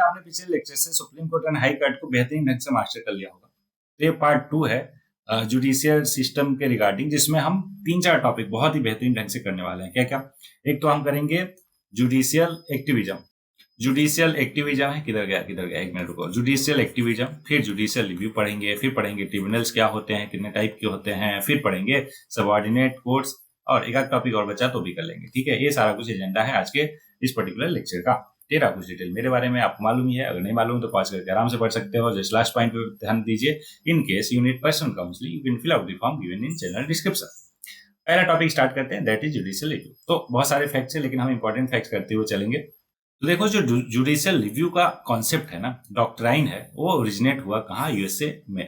आपने पिछले लेक्चर से supreme court and high court को बेहतरीन ढंग से मास्टर कर लिया होगा। तो ये पार्ट 2 है जुडिशियल सिस्टम के रिगार्डिंग, जिसमें हम 3-4 टॉपिक बहुत ही बेहतरीन ढंग से करने वाले हैं। क्या क्या? एक तो हम करेंगे जुडिशियल एक्टिविज्म। जुडिशियल एक्टिविज्म है, किधर गया, एक मिनट रुको। जुडिशियल एक्टिविज्म, फिर जुडिशियल रिव्यू पढ़ेंगे, फिर पढ़ेंगे ट्रिब्यूनल्स क्या होते हैं, कितने टाइप के होते हैं, फिर पढ़ेंगे सबऑर्डिनेट कोर्ट्स, और एक टॉपिक और बचा तो भी कर लेंगे। ठीक है, ये सारा कुछ एजेंडा है आज के इस पर्टिकुलर लेक्चर का। तेरा कुछ डिटेल मेरे बारे में आपको मालूम ही है, अगर नहीं मालूम तो पॉज करके आराम से पढ़ सकते हो। जस्ट लास्ट पॉइंट पे ध्यान दीजिए, in case you need personal counselling you can fill out the form given in channel description. पहला टॉपिक स्टार्ट करते हैं, दैट इज जुडिशियल रिव्यू। तो बहुत सारे फैक्ट्स है, लेकिन हम इंपॉर्टेंट फैक्ट्स करते हुए चलेंगे। तो देखो, जो जुडिशियल रिव्यू का कॉन्सेप्ट है ना, डॉक्ट्राइन है, वो ओरिजिनेट हुआ कहाँ? यूएसए में।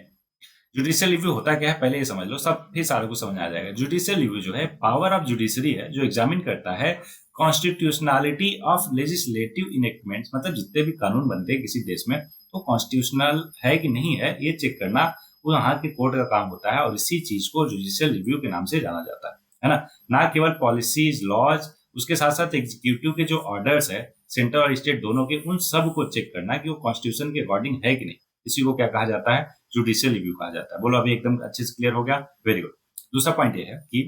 जुडिशियल रिव्यू होता क्या है पहले ये समझ लो, सब फिर सारा कुछ समझ आ जाएगा। जुडिशियल रिव्यू जो है पावर ऑफ जुडिशरी है, जो एग्जामिन करता है कॉन्स्टिट्यूशनलिटी ऑफ लेजिस्लेटिव इनेक्टमेंट्स, मतलब जितने भी कानून बनते हैं किसी देश में तो कॉन्स्टिट्यूशनल है कि नहीं है, ये चेक करना वो यहाँ के कोर्ट का काम होता है, और इसी चीज को जुडिशियल रिव्यू के नाम से जाना जाता है ना। ना केवल पॉलिसीज लॉज, उसके साथ साथ एग्जीक्यूटिव के जो ऑर्डर्स है सेंटर और स्टेट दोनों के, उन सब को चेक करना कि वो कॉन्स्टिट्यूशन के अकॉर्डिंग है कि नहीं, इसी को क्या कहा जाता है? जुडिशियल रिव्यू कहा जाता है। बोलो अभी एकदम अच्छे से क्लियर हो गया? Very good. दूसरा पॉइंट ये है कि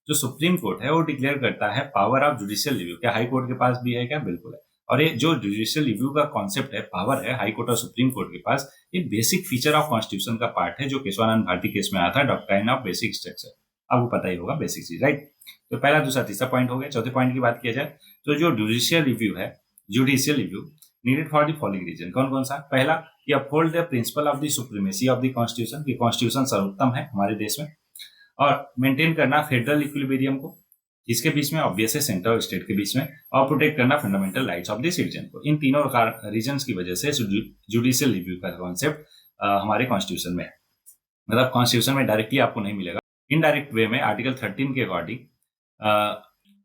जो सुप्रीम कोर्ट है वो डिक्लेयर करता है पावर ऑफ जुडिशियल रिव्यू। क्या हाई कोर्ट के पास भी है क्या? बिल्कुल है। और ये जो जुडिशियल रिव्यू का कॉन्सेप्ट है, पावर है हाई कोर्ट और सुप्रीम कोर्ट के पास, ये बेसिक फीचर ऑफ कॉन्स्टिट्यूशन का पार्ट है, जो केशवानंद भारती केस में आया था, डॉक्ट्राइन ऑफ बेसिक स्ट्रक्चर। आपको पता ही होगा बेसिक चीज, राइट? तो पहला, दूसरा, तीसरा पॉइंट हो गया। चौथे पॉइंट की बात किया जाए तो जो जुडिशियल रिव्यू है, judicial review needed for the following reason. कौन कौन सा? पहला, कि uphold the principle of the supremacy of the constitution, की कॉन्स्टिट्यूशन सर्वोत्तम है हमारे देश में, और मेंटेन करना फेडरल इक्विलिब्रियम को, इसके बीच में ऑब्वियस है सेंटर और स्टेट के बीच में, और प्रोटेक्ट करना fundamental rights of the citizen को। इन तीनों रीजंस की वजह से जुडिशियल रिव्यू का कॉन्सेप्ट हमारे कॉन्स्टिट्यूशन में है। मतलब कॉन्स्टिट्यूशन में डायरेक्टली आपको नहीं मिलेगा, इनडायरेक्ट वे में आर्टिकल 13 के अकॉर्डिंग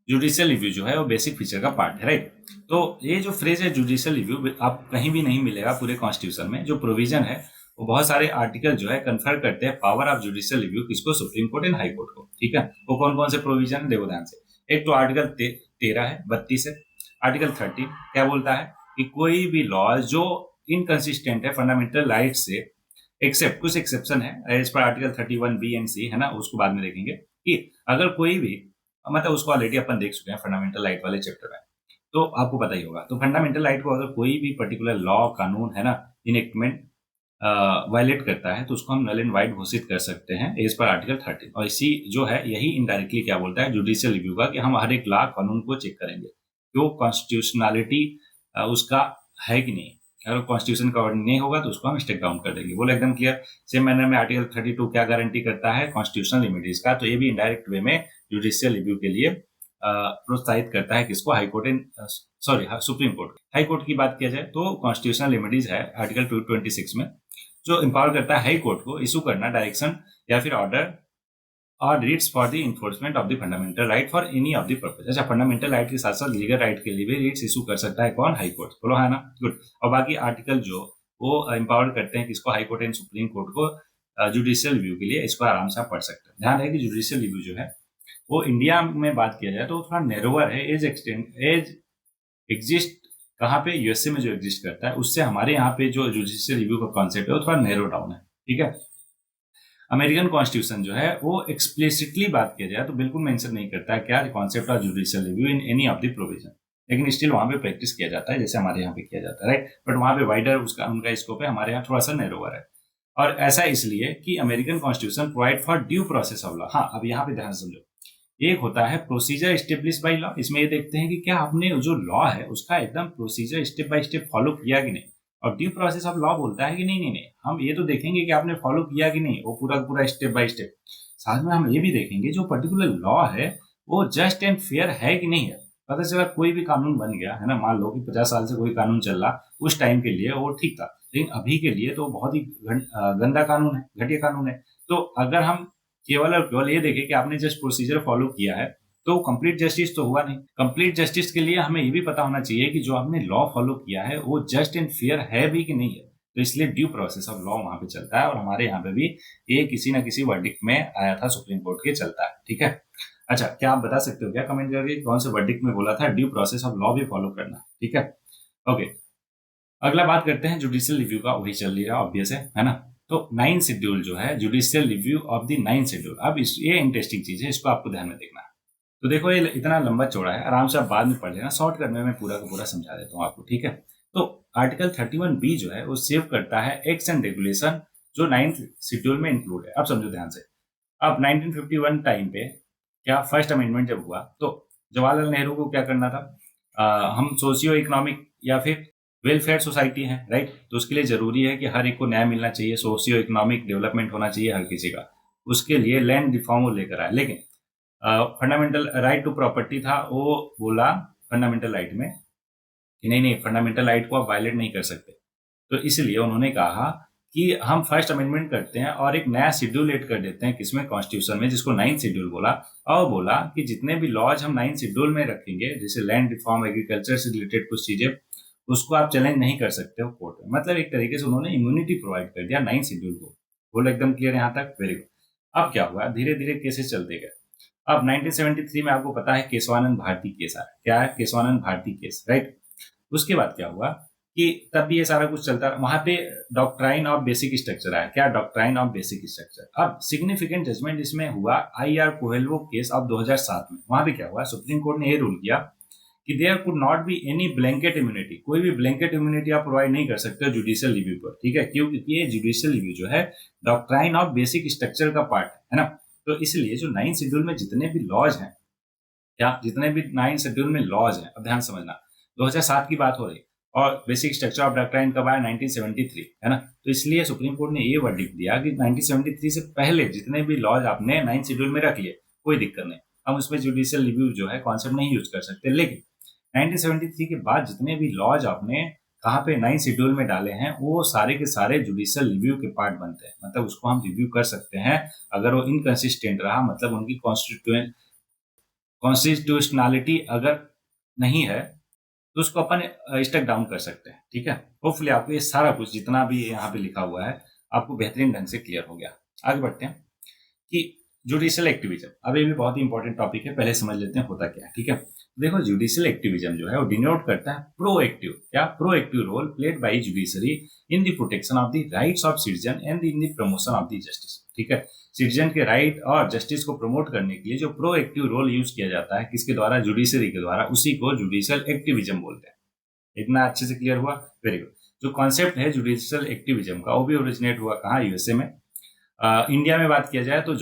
जुडिशियल रिव्यू जो है वो बेसिक फीचर का पार्ट है, राइट? तो ये जो फ्रेज है जुडिशियल रिव्यू, आप कहीं भी नहीं मिलेगा पूरे कॉन्स्टिट्यूशन में। जो प्रोविजन है वो बहुत सारे आर्टिकल जो है कन्फर करते हैं पावर ऑफ जुडिशियल रिव्यू किसको? Supreme court and high court को। ठीक है, वो कौन कौन से प्रोविजन है देखो ध्यान से। एक तो आर्टिकल 13 है, 32 है। आर्टिकल 13 क्या बोलता है कि कोई भी लॉ जो इनकंसिस्टेंट है फंडामेंटल राइट से, एक्सेप्ट, कुछ एक्सेप्शन है एज पर आर्टिकल 31B एंड C, है ना, उसको बाद में देखेंगे, कि अगर कोई भी, मतलब उसको ऑलरेडी अपन देख चुके हैं फंडामेंटल राइट वाले चैप्टर में, तो आपको पता ही होगा। तो फंडामेंटल राइट को अगर कोई भी पर्टिकुलर लॉ, कानून, है ना, इनेक्टमेंट वायलेट करता है तो उसको हम नल एंड वाइड घोषित कर सकते हैं एज पर आर्टिकल 13। और इसी जो है यही इनडायरेक्टली क्या बोलता है जुडिशियल रिव्यू का, कि हम हर एक लॉ, कानून को चेक करेंगे कि वो कॉन्स्टिट्यूशनलिटी उसका है कि नहीं। अगर कॉन्स्टिट्यूशन का ऑर्डर नहीं होगा तो उसको हम स्टेक डाउन कर देंगे। बोलो एकदम क्लियर। सेम मैनर में आर्टिकल 32 क्या गारंटी करता है? कॉन्स्टिट्यूशनल लिमिटेज का। तो ये भी इनडायरेक्ट वे में जुडिशियल रिव्यू के लिए प्रोत्साहित करता है किसको? High court and supreme court. High court की बात किया जाए तो कॉन्स्टिट्यूशनल लिमिटेज है आर्टिकल 226 में, जो एम्पावर करता है हाई कोर्ट को इशू करना डायरेक्शन या फिर ऑर्डर और रीट्स for the enforcement of the fundamental right for any of the purpose. अच्छा, फंडामेंटल राइट के साथ साथ लीगल राइट के लिए भी रीट्स इशू कर सकता है कौन? High court. बोलो है ना, गुड। और बाकी आर्टिकल जो वो एम्पावर करते हैं किसको? High court and supreme court को जुडिशियल रिव्यू के लिए। इसको आराम से आप पढ़ सकते हैं। ध्यान है कि जुडिशियल रिव्यू जो है वो इंडिया में बात किया जाए तो थोड़ा नैरोवर है, एज एग्जिस्ट कहाँ पे? यूएसए में जो एग्जिस्ट करता है उससे हमारे यहाँ पे जो जुडिशियल रिव्यू का कॉन्सेप्ट है वो थोड़ा नैरो डाउन है। ठीक है, अमेरिकन कॉन्स्टिट्यूशन जो है वो एक्सप्लिसिटली बात किया जाए तो बिल्कुल मेंशन नहीं करता है क्या? Concept of judicial review in any of the provision, लेकिन स्टिल वहां पे प्रैक्टिस किया जाता है जैसे हमारे यहाँ पे किया जाता है, राइट? बट वहां पे वाइडर उसका उनका स्कोप है, हमारे यहाँ थोड़ा सा नैरोवर है। और ऐसा इसलिए कि American constitution provide for due process of law. हाँ, अब यहाँ पे ध्यान समझो, एक होता है प्रोसीजर एस्टेब्लिश बाय लॉ। इसमें ये देखते हैं कि क्या आपने जो लॉ है उसका एकदम procedure step by step follow किया कि नहीं। और ड्यू प्रोसेस ऑफ लॉ बोलता है कि नहीं नहीं नहीं, हम ये तो देखेंगे कि आपने फॉलो किया कि नहीं, वो पूरा पूरा स्टेप बाय स्टेप। साथ में हम ये भी देखेंगे जो पर्टिकुलर लॉ है वो जस्ट एंड फेयर है कि नहीं है। पता चला कोई भी कानून बन गया है ना, मान लो कि 50 साल से कोई कानून चल रहा, उस टाइम के लिए वो ठीक था, लेकिन अभी के लिए तो बहुत ही गंदा कानून है, घटिया कानून है। तो अगर हम केवल और केवल ये देखें कि आपने जस्ट प्रोसीजर फॉलो किया है तो कंप्लीट जस्टिस तो हुआ नहीं। कंप्लीट जस्टिस के लिए हमें ये भी पता होना चाहिए कि जो आपने लॉ फॉलो किया है वो जस्ट एंड फेयर है भी कि नहीं है। तो इसलिए ड्यू प्रोसेस ऑफ लॉ वहां पे चलता है, और हमारे यहाँ पे भी ये किसी ना किसी वर्डिक्ट में आया था, सुप्रीम कोर्ट के चलता है। ठीक है, अच्छा, क्या आप बता सकते हो क्या कमेंट करके कौन से वर्डिक्ट में बोला था ड्यू प्रोसेस ऑफ लॉ भी फॉलो करना? ठीक है, ओके। अगला बात करते हैं जुडिशियल रिव्यू का, वही चल रहा ऑब्वियस है ना। तो 9 शेड्यूल जो है, judicial review of the 9 schedule, अब ये इंटरेस्टिंग चीज है, इसको आपको ध्यान में देखना है। तो देखो ये इतना लंबा चौड़ा है, आराम से आप बाद में पढ़ लेना, शॉर्टकट में मैं पूरा का पूरा समझा देता हूँ आपको, ठीक है। तो आर्टिकल 31B जो है वो सेव करता है एक्ट्स एंड रेगुलेशन जो 9th शेड्यूल में इंक्लूड है। अब समझो ध्यान से, अब 1951 टाइम पे क्या फर्स्ट अमेंडमेंट जब हुआ तो जवाहरलाल नेहरू को क्या करना था, हम सोशियो इकोनॉमिक या फिर वेलफेयर सोसाइटी है, राइट। तो उसके लिए जरूरी है कि हर एक को न्याय मिलना चाहिए, सोशियो इकोनॉमिक डेवलपमेंट होना चाहिए हर किसी का। उसके लिए लैंड रिफॉर्म वो लेकर आए, लेकिन फंडामेंटल राइट टू प्रॉपर्टी था, वो बोला फंडामेंटल राइट में कि नहीं नहीं, फंडामेंटल राइट को आप वायलेट नहीं कर सकते। तो इसलिए उन्होंने कहा कि हम फर्स्ट अमेंडमेंट करते हैं और एक नया शेड्यूल एड कर देते हैं, किसमें, कॉन्स्टिट्यूशन में, जिसको 9th शेड्यूल बोला। और बोला कि जितने भी लॉज हम 9th शेड्यूल में रखेंगे, जैसे लैंड रिफॉर्म, एग्रीकल्चर से रिलेटेड कुछ चीजें, उसको आप चैलेंज नहीं कर सकते हो कोर्ट में। मतलब एक तरीके से उन्होंने इम्यूनिटी प्रोवाइड कर दिया 9th शेड्यूल को। बोलो एकदम क्लियर यहाँ तक, वेरी गुड। अब क्या हुआ, धीरे धीरे केसेस चलते गए। अब 1973 में आपको पता है केशवानंद भारती केस आया, क्या है, केशवानंद भारती केस, राइट। उसके बाद क्या हुआ कि तब भी ये सारा कुछ चलता रहा, वहां पे डॉक्ट्राइन ऑफ बेसिक स्ट्रक्चर आया, क्या, डॉक्ट्राइन ऑफ बेसिक स्ट्रक्चर। अब सिग्निफिकेंट जजमेंट इसमें हुआ आई.आर. कोहेल्वो केस ऑफ 2007 में। वहां पे क्या हुआ, सुप्रीम कोर्ट ने ये रूल किया कि there could not be any blanket immunity, कोई भी ब्लैंकेट इम्यूनिटी आप प्रोवाइड नहीं कर सकते जुडिशियल रिव्यू पर, ठीक है। क्यों, क्योंकि ये जुडिशियल रिव्यू जो है डॉक्ट्राइन ऑफ बेसिक स्ट्रक्चर का पार्ट है ना। तो इसलिए जो 9th शेड्यूल में जितने भी लॉज हैं, क्या, जितने भी 9th शेड्यूल में लॉज हैं, अब ध्यान समझना, 2007 की बात हो रही, और बेसिक स्ट्रक्चर ऑफ डॉक्ट्राइन कब आया, 1973, है ना। तो इसलिए सुप्रीम कोर्ट ने ये वर्डिक्ट दिया कि 1973 से पहले जितने भी लॉज आपने 9th शेड्यूल में रख लिए, कोई दिक्कत नहीं, हम उसमें जुडिशियल रिव्यू जो है कॉन्सेप्ट नहीं यूज कर सकते। लेकिन 1973 के बाद जितने भी लॉज आपने कहाँ पे 9th शेड्यूल में डाले हैं, वो सारे के सारे जुडिशियल रिव्यू के पार्ट बनते हैं। मतलब उसको हम रिव्यू कर सकते हैं अगर वो इनकंसिस्टेंट रहा, मतलब उनकी कॉन्स्टिट्यूशनलिटी अगर नहीं है, तो उसको अपन स्टेक डाउन कर सकते हैं, ठीक है। होपफुली आपको ये सारा कुछ जितना भी यहाँ पे लिखा हुआ है आपको बेहतरीन ढंग से क्लियर हो गया। आगे बढ़ते हैं कि जुडिशियल एक्टिविज्म, अब ये भी बहुत ही इंपॉर्टेंट टॉपिक है, पहले समझ लेते हैं होता क्या है, ठीक है। देखो जुडिशियल एक्टिविज्म जो है वो डिनोट करता है प्रोएक्टिव, क्या, proactive role played by judiciary in the protection of the rights of citizen and in the promotion of the justice, ठीक है। सिटीजन के राइट और जस्टिस को प्रमोट करने के लिए जो प्रोएक्टिव रोल यूज किया जाता है, किसके द्वारा, जुडिशरी के द्वारा, उसी को जुडिशियल एक्टिविज्म बोलते हैं। इतना अच्छे से क्लियर हुआ, वेरी गुड। जो कॉन्सेप्ट है जुडिशियल एक्टिविज्म का, वो भी ओरिजिनेट हुआ कहाँ, यूएसए में। इंडिया में बात किया जाए तो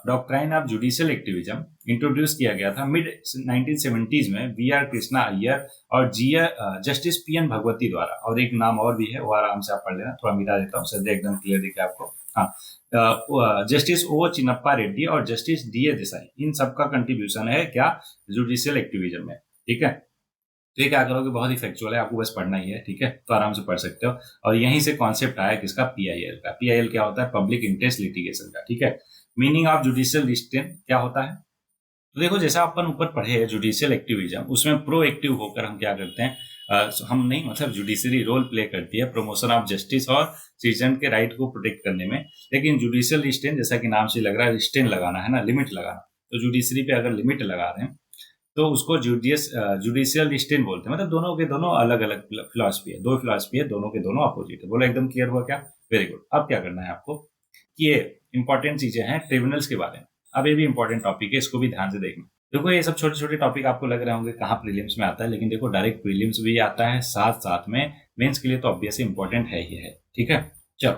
doctrine of judicial activism introduce किया गया था मिड 1970s में वी.आर. कृष्णा अय्यर और जस्टिस पी.एन. भगवती द्वारा। और एक नाम और भी है, वो आराम से आप पढ़ लेना, थोड़ा मिटा देता हूँ, सद्य एकदम क्लियर दिखे आपको। हाँ, जस्टिस ओ चिन्नप्पा रेड्डी और जस्टिस डी.ए. देसाई, इन सबका कंट्रीब्यूशन है क्या, जुडिशियल एक्टिविज्म में, ठीक है। तो ये क्या करोगे, बहुत ही फैक्चुअल है, आपको बस पढ़ना ही है, ठीक है, तो आराम से पढ़ सकते हो। और यहीं से कॉन्सेप्ट आया किसका, पीआईएल का। पीआईएल क्या होता है, पब्लिक इंटरेस्ट लिटिगेशन का, ठीक है। मीनिंग ऑफ जुडिशियल रिस्ट्रेंट क्या होता है, तो देखो जैसा अपन ऊपर पढ़े हैं जुडिशियल एक्टिविज्म, उसमें प्रोएक्टिव होकर हम क्या करते हैं, हम नहीं, मतलब जुडिशरी रोल प्ले करती है प्रमोशन ऑफ जस्टिस और सिटीजन के राइट को प्रोटेक्ट करने में। लेकिन जुडिशियल रिस्ट्रेंट, जैसा कि नाम से लग रहा है, रिस्ट्रेंट लगाना है ना, लिमिट लगाना। तो जुडिशरी पे अगर लिमिट लगा रहे हैं तो उसको जुडिशियल रिस्ट्रेंट बोलते हैं। मतलब दोनों के दोनों अलग अलग फिलॉसफी है, दो फिलॉसफी है, दोनों के दोनों अपोजिट है। बोलो एकदम क्लियर हुआ क्या, वेरी गुड। अब क्या करना है आपको कि ये इंपॉर्टेंट चीजें हैं ट्रिब्यूनल्स के बारे में। अब ये भी इंपॉर्टेंट टॉपिक है, इसको भी ध्यान से देखना। देखो ये सब छोटे छोटे टॉपिक आपको लग रहे होंगे कहाँ प्रीलिम्स में आता है, लेकिन देखो डायरेक्ट प्रीलिम्स भी आता है, साथ साथ में मेंस के लिए तो ऑब्वियसली इंपॉर्टेंट है ही है, ठीक है। चलो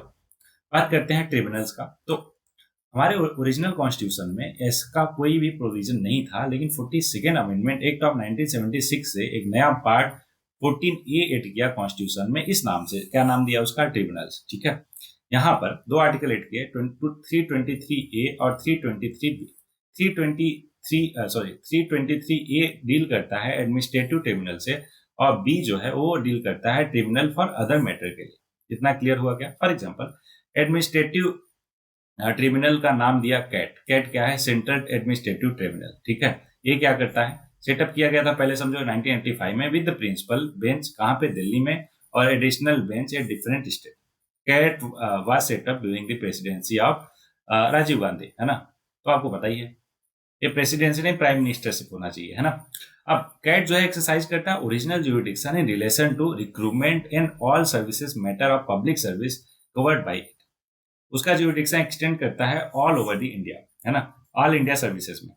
बात करते हैं ट्रिब्यूनल्स का। तो हमारे ओरिजिनल कॉन्स्टिट्यूशन में इसका कोई भी प्रोविजन नहीं था, लेकिन 42nd अमेंडमेंट एक्ट ऑफ 1976 से एक नया पार्ट 14A एड किया कॉन्स्टिट्यूशन में, इस नाम से, क्या नाम दिया उसका, ट्रिब्यूनल्स, ठीक है। यहाँ पर दो आर्टिकल एड किए, 323A और 323B। 323A डील करता है एडमिनिस्ट्रेटिव ट्रिब्यूनल से, और बी जो है वो डील करता है ट्रिब्यूनल फॉर अदर मैटर के लिए। इतना क्लियर हुआ क्या। फॉर एग्जाम्पल एडमिनिस्ट्रेटिव ट्रिब्यूनल का नाम दिया कैट। कैट क्या है, सेंट्रल एडमिनिस्ट्रेटिव ट्रिब्यूनल, ठीक है। ये क्या करता है, सेटअप किया गया था पहले समझो 1985 में विद द प्रिंसिपल बेंच, कहाँ पे, दिल्ली में, और additional bench a different state. CAT was set up during the presidency of Rajiv Gandhi, है ना। तो आपको पता ही है, ये प्रेसिडेंसी नहीं, प्राइम मिनिस्टरशिप होना चाहिए, है ना। अब कैट जो है एक्सरसाइज करता है original jurisdiction in relation to recruitment and all services matter of public service covered by it. उसका जुरिडिक्शन एक्सटेंड करता है ऑल ओवर द इंडिया, है ना, ऑल इंडिया सर्विसेज में।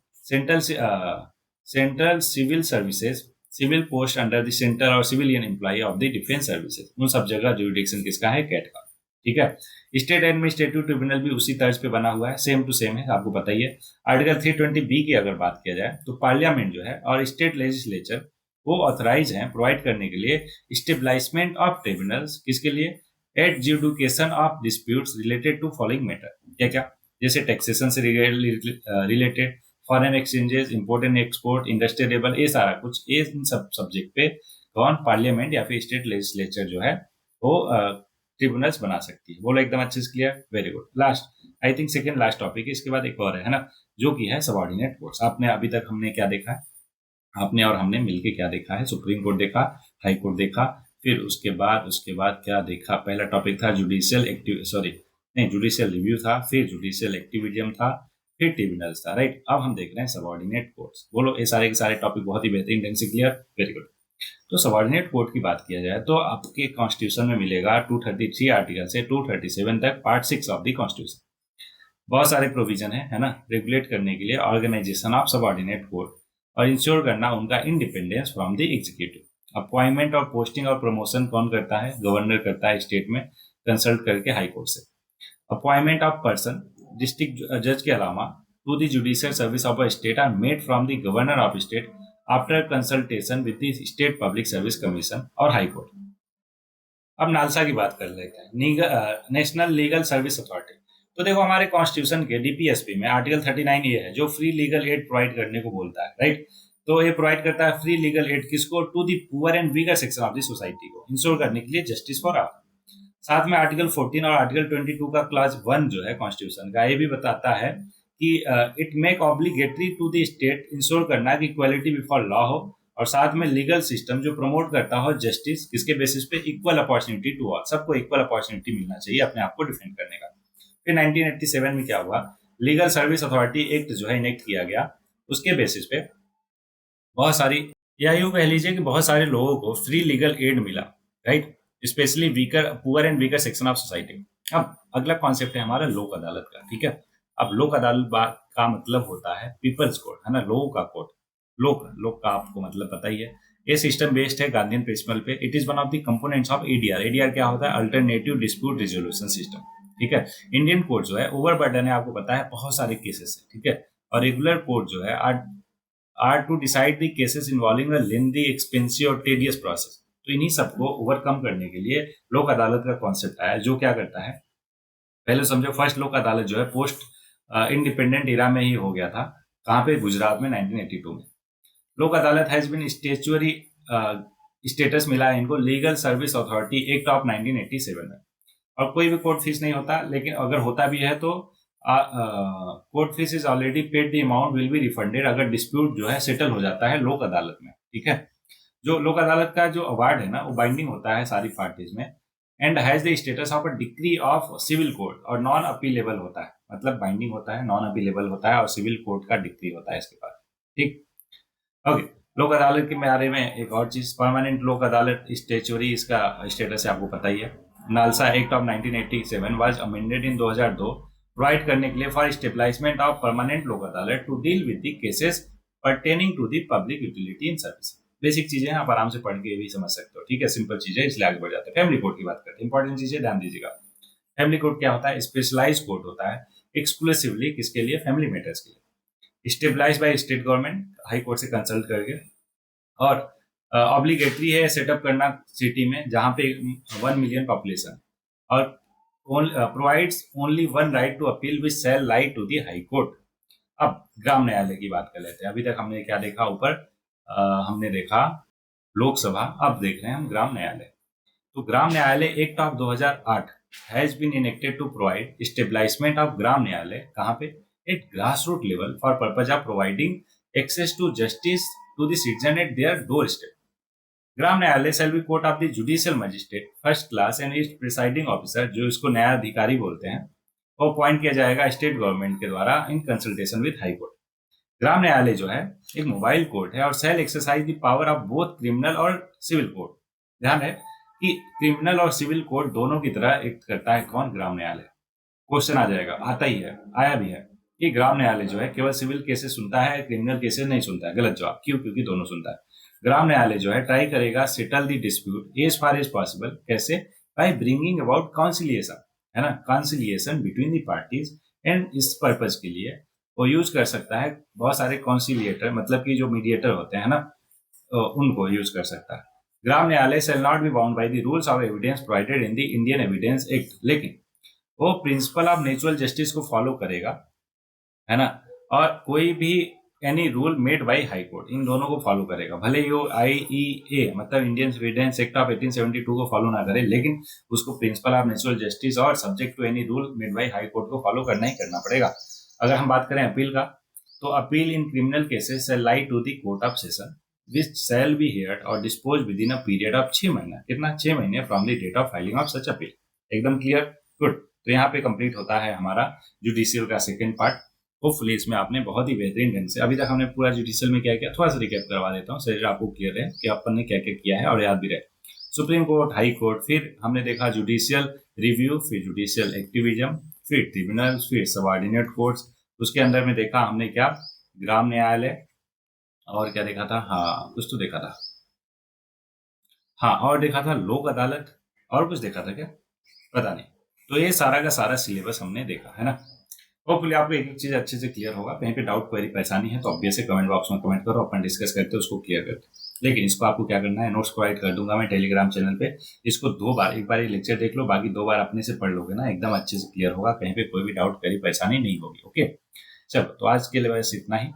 Central civil services, civil post under the centre और civilian employ of the defence services, उन सब जगह जुरिडिक्शन किसका है? कैट का। ठीक है। स्टेट एडमिनिस्ट्रेटिव ट्रिब्यूनल भी उसी तर्ज पे बना हुआ है, सेम टू सेम है, आपको पता ही है। आर्टिकल 320 की अगर बात किया जाए तो पार्लियामेंट जो है और स्टेट लेजिस्लेचर वो ऑथराइज हैं प्रोवाइड करने के लिए स्टेबलाइजमेंट ऑफ ट्रिब्यूनल्स, किसके लिए? Adjudication of disputes related to following matter, क्या क्या? जैसे टैक्सेशन से related, foreign exchanges, import and export, industrial, ये सारा कुछ, ये इन सब सब्जेक्ट पे कौन? पार्लियामेंट या फिर स्टेट लेजिस्लेचर जो है वो ट्रिब्यूनल्स बना सकती है। बोलो एकदम अच्छे से clear, very good. Last, I think second last topic है, इसके बाद एक और है ना, जो कि है सबऑर्डिनेट कोर्ट्स। आपने अभी तक हमने क्या देखा है? आपने और हमने मिलके क्या देखा है? सुप्रीम कोर्ट देखा, हाई कोर्ट देखा, फिर उसके बाद क्या देखा? पहला टॉपिक था जुडिशियल जुडिशियल रिव्यू था, फिर जुडिशियल एक्टिविज्म था, फिर ट्रिब्यूनल्स था, राइट। अब हम देख रहे हैं सबऑर्डिनेट कोर्ट्स। बोलो ये सारे के सारे टॉपिक बहुत ही बेहतरीन ढंग से क्लियर, वेरी गुड। तो सबऑर्डिनेट कोर्ट की बात किया जाए तो आपके कॉन्स्टिट्यूशन में मिलेगा 233 आर्टिकल से 237 तक पार्ट 6 ऑफ द कॉन्स्टिट्यूशन। बहुत सारे प्रोविजन है ना, रेगुलेट करने के लिए ऑर्गेनाइजेशन ऑफ सबऑर्डिनेट कोर्ट और इंश्योर करना उनका independence from the executive. Appointment और पोस्टिंग और प्रमोशन कौन करता है? गवर्नर करता है स्टेट में, कंसल्ट करके हाई कोर्ट से। अपॉइंटमेंट ऑफ पर्सन डिस्ट्रिक्ट जज के अलावा to the judicial service of a state are made from the governor of state after consultation with the state public service commission और high court. अब नालसा की बात कर लेते हैं, नेशनल लीगल सर्विस अथॉरिटी। तो देखो हमारे कॉन्स्टिट्यूशन के डीपीएसपी में आर्टिकल 39 ये है जो फ्री लीगल एड प्रोवाइड करने को बोलता है, राइट। तो ये प्रोवाइड करता है फ्री लीगल एड किसको? To the poor and weaker section of the society को, इंश्योर करने के लिए जस्टिस फॉर ऑल। साथ में आर्टिकल 14 और आर्टिकल 22 का क्लॉज 1 जो है कॉन्स्टिट्यूशन का, ये भी बताता है कि it make obligatory to the state ensure करना कि इक्वालिटी बिफोर लॉ हो, और साथ में लीगल सिस्टम जो प्रमोट करता हो जस्टिस, किसके बेसिस पे? इक्वल अपॉर्चुनिटी टू ऑल, सबको इक्वल अपॉर्चुनिटी मिलना चाहिए अपने आप को डिफेंड करने का। फिर 1987 में क्या हुआ? लीगल सर्विस अथॉरिटी एक्ट जो है इनेक्ट किया गया। उसके बेसिस पे बहुत सारी, या यूं कह लीजिए कि बहुत सारे लोगों को फ्री लीगल एड मिला, right, specially weaker, poor and weaker section of society. अब अगला कॉन्सेप्ट है हमारा लोक अदालत का, ठीक है। अब लोक अदालत का मतलब होता है पीपल्स कोर्ट, है ना, लोगों का कोर्ट। लोक लोक का आपको मतलब पता ही है। ये सिस्टम बेस्ड है गांधीयन प्रिंसिपल पे। It is one of the components of ADR. ADR क्या होता है? अल्टरनेटिव डिस्प्यूट रिजोल्यूशन सिस्टम, ठीक है। इंडियन कोर्ट जो है ओवरबर्डन है, आपको पता है, बहुत सारे केसेस है, ठीक है। और रेगुलर कोर्ट जो है are to decide the cases involving a lengthy, expensive और टेडियस प्रोसेस। तो इन्हीं सबको ओवरकम करने के लिए लोक अदालत का कॉन्सेप्ट आया, जो क्या करता है? पहले समझो, फर्स्ट लोक अदालत जो है पोस्ट इंडिपेंडेंट इरा में ही हो गया था। कहाँ पे? गुजरात में 1982 में। लोक अदालत हैज बीन स्टेचुअरी स्टेटस मिला है इनको legal service authority act of 1987 में। और कोई भी कोर्ट फीस नहीं होता, लेकिन अगर होता भी है तो court fees is already paid, the amount will be refunded अगर डिस्प्यूट जो है सेटल हो जाता है लोक अदालत में, ठीक है। जो लोक अदालत का जो अवार्ड है ना, वो बाइंडिंग होता है सारी पार्टीज में, and has the status of a decree of civil court, और नॉन अपीलेबल होता है, मतलब बाइंडिंग होता है, नॉन अपीलेबल होता है, और सिविल कोर्ट का डिक्री होता है इसके पास, ठीक। ओके। लोक अदालत के बारे में एक और चीज, परमानेंट लोक अदालत स्टेचुअरी, इसका स्टेटस है आपको पता ही है। NALSA act of 1987 was amended in 2002 provide करने के लिए for establishment of permanent Lok Adalat to deal with the cases pertaining to the public utility in service. Basic चीजें आप आराम से पढ़ के भी समझ सकते हो, ठीक है, सिंपल चीजें, इसलिए आगे बढ़ जाते हैं। फैमिली कोर्ट की बात करते हैं, इंपॉर्टेंट चीजें ध्यान दीजिएगा। फैमिली कोर्ट क्या होता है? स्पेशलाइज कोर्ट होता है एक्सक्लूसिवली किसके लिए? फैमिली मैटर्स के लिए। Established by state government, high court से कंसल्ट करके, और ऑब्लिगेटरी है सेटअप करना सिटी में जहां पे 1 मिलियन पॉपुलेशन, और provides only one right to appeal which shall lie to the high court. अब ग्राम न्यायालय की बात कर लेते हैं। अभी तक हमने क्या देखा? ऊपर हमने देखा लोकसभा, अब देख रहे हैं हम ग्राम न्यायालय। तो Gram Nyayalaya act of 2008 has been enacted to provide establishment of Gram Nyayalaya, कहाँ पे? At grass root level for purpose of providing access to justice to the citizen at their doorstep. Gram Nyayalaya shall be court of the judicial magistrate first class and is presiding officer, जो इसको न्यायाधिकारी बोलते हैं, वो appoint किया जाएगा state government के द्वारा in consultation with high court. Gram Nyayalaya जो है एक मोबाइल कोर्ट है और shall exercise the power of both criminal और सिविल कोर्ट। ध्यान है कि क्रिमिनल और सिविल कोर्ट दोनों की तरह एक करता है कौन? ग्राम न्यायालय। क्वेश्चन आ जाएगा, आता ही है, आया भी है कि ग्राम न्यायालय जो है केवल सिविल केसेस सुनता है, क्रिमिनल केसेस नहीं सुनता है। गलत जवाब। क्यों? क्योंकि दोनों सुनता है। ग्राम न्यायालय जो है ट्राई करेगा settle the dispute as far as possible. कैसे? बाय ब्रिंगिंग अबाउट काउंसिलिएशन, है ना, conciliation between the parties. And इस पर्पज के लिए वो यूज कर सकता है बहुत सारे काउंसिलिएटर, मतलब कि जो मीडिएटर होते हैं ना, उनको यूज कर सकता है। Gram Nyayalaya shall not be bound by the rules of evidence provided in the Indian evidence act, लेकिन वो प्रिंसिपल ऑफ नेचुरल जस्टिस को फॉलो करेगा, है ना, और कोई भी any rule made by high court, इन दोनों को फॉलो करेगा। भले ही वो IEA मतलब इंडियन एविडेंस एक्ट ऑफ 1872 को फॉलो ना करे, लेकिन उसको प्रिंसिपल ऑफ नेचुरल जस्टिस और subject to any rule made by high court को फॉलो करना ही करना पड़ेगा। अगर हम बात करें अपील का, तो appeal in criminal cases shall lie to the court of session which shall be heard और dispose within a period of 6 महीना। कितना? 6 महीने from the date of filing of such appeal. एकदम क्लियर? गुड। तो यहाँ पे complete होता है हमारा जुडिशियल का सेकंड पार्ट। होपफुली इसमें आपने बहुत ही बेहतरीन ढंग से, अभी तक हमने पूरा जुडिशियल में क्या किया थोड़ा सा रिकैप करवा देता हूँ, शरीर आपको क्लियर है कि अपन ने क्या क्या किया है और याद भी रहे। सुप्रीम कोर्ट, हाई कोर्ट, फिर हमने देखा जुडिशियल रिव्यू, फिर जुडिशियल एक्टिविज्म, फिर ट्रिब्यूनल, फिर सबऑर्डिनेट कोर्ट्स। उसके अंदर में देखा हमने क्या? ग्राम न्यायालय, और क्या देखा था? हाँ, कुछ तो देखा था, हाँ, और देखा था लोक अदालत, और कुछ देखा था क्या? पता नहीं। तो ये सारा का सारा सिलेबस हमने देखा है ना। होपफुली आपको एक एक चीज अच्छे से क्लियर होगा। कहीं पे डाउट क्वेरी परेशानी है तो ऑब्वियसली कमेंट बॉक्स में कमेंट करो, अपन डिस्कस करते हैं, उसको क्लियर करते हैं। लेकिन इसको आपको क्या करना है, नोट्स प्रोवाइड कर दूंगा मैं टेलीग्राम चैनल पे। इसको 2 बार, एक बार ये लेक्चर देख लो, बाकी 2 बार अपने से पढ़ लोगे ना, एकदम अच्छे से क्लियर होगा, कहीं पे कोई भी डाउट क्वेरी परेशानी नहीं होगी। ओके, चलो, तो आज के लिए बस इतना ही।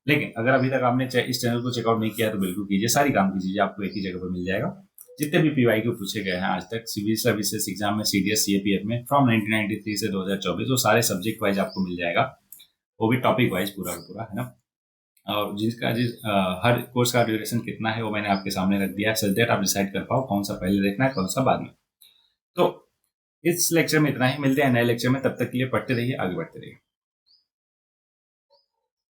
लेकिन अगर अभी तक आपने इस चैनल को चेकआउट नहीं किया तो बिल्कुल कीजिए। सारी काम की चीजें आपको एक ही जगह पर मिल जाएगा। जितने भी PYQ पूछे गए हैं आज तक सिविल सर्विसेज एग्जाम में, CDS CAPF में फ्रॉम 1993 से 2024, वो सारे सब्जेक्ट वाइज आपको मिल जाएगा, वो भी टॉपिक वाइज पूरा का पूरा, है ना। और हर कोर्स का ड्यूरेशन कितना है वो मैंने आपके सामने रख दिया है, सो दैट आप डिसाइड कर पाओ कौन सा पहले देखना है, कौन सा बाद में। तो इस लेक्चर में इतना ही, मिलते हैं नए लेक्चर में, तब तक के लिए पढ़ते रहिए, आगे बढ़ते रहिए।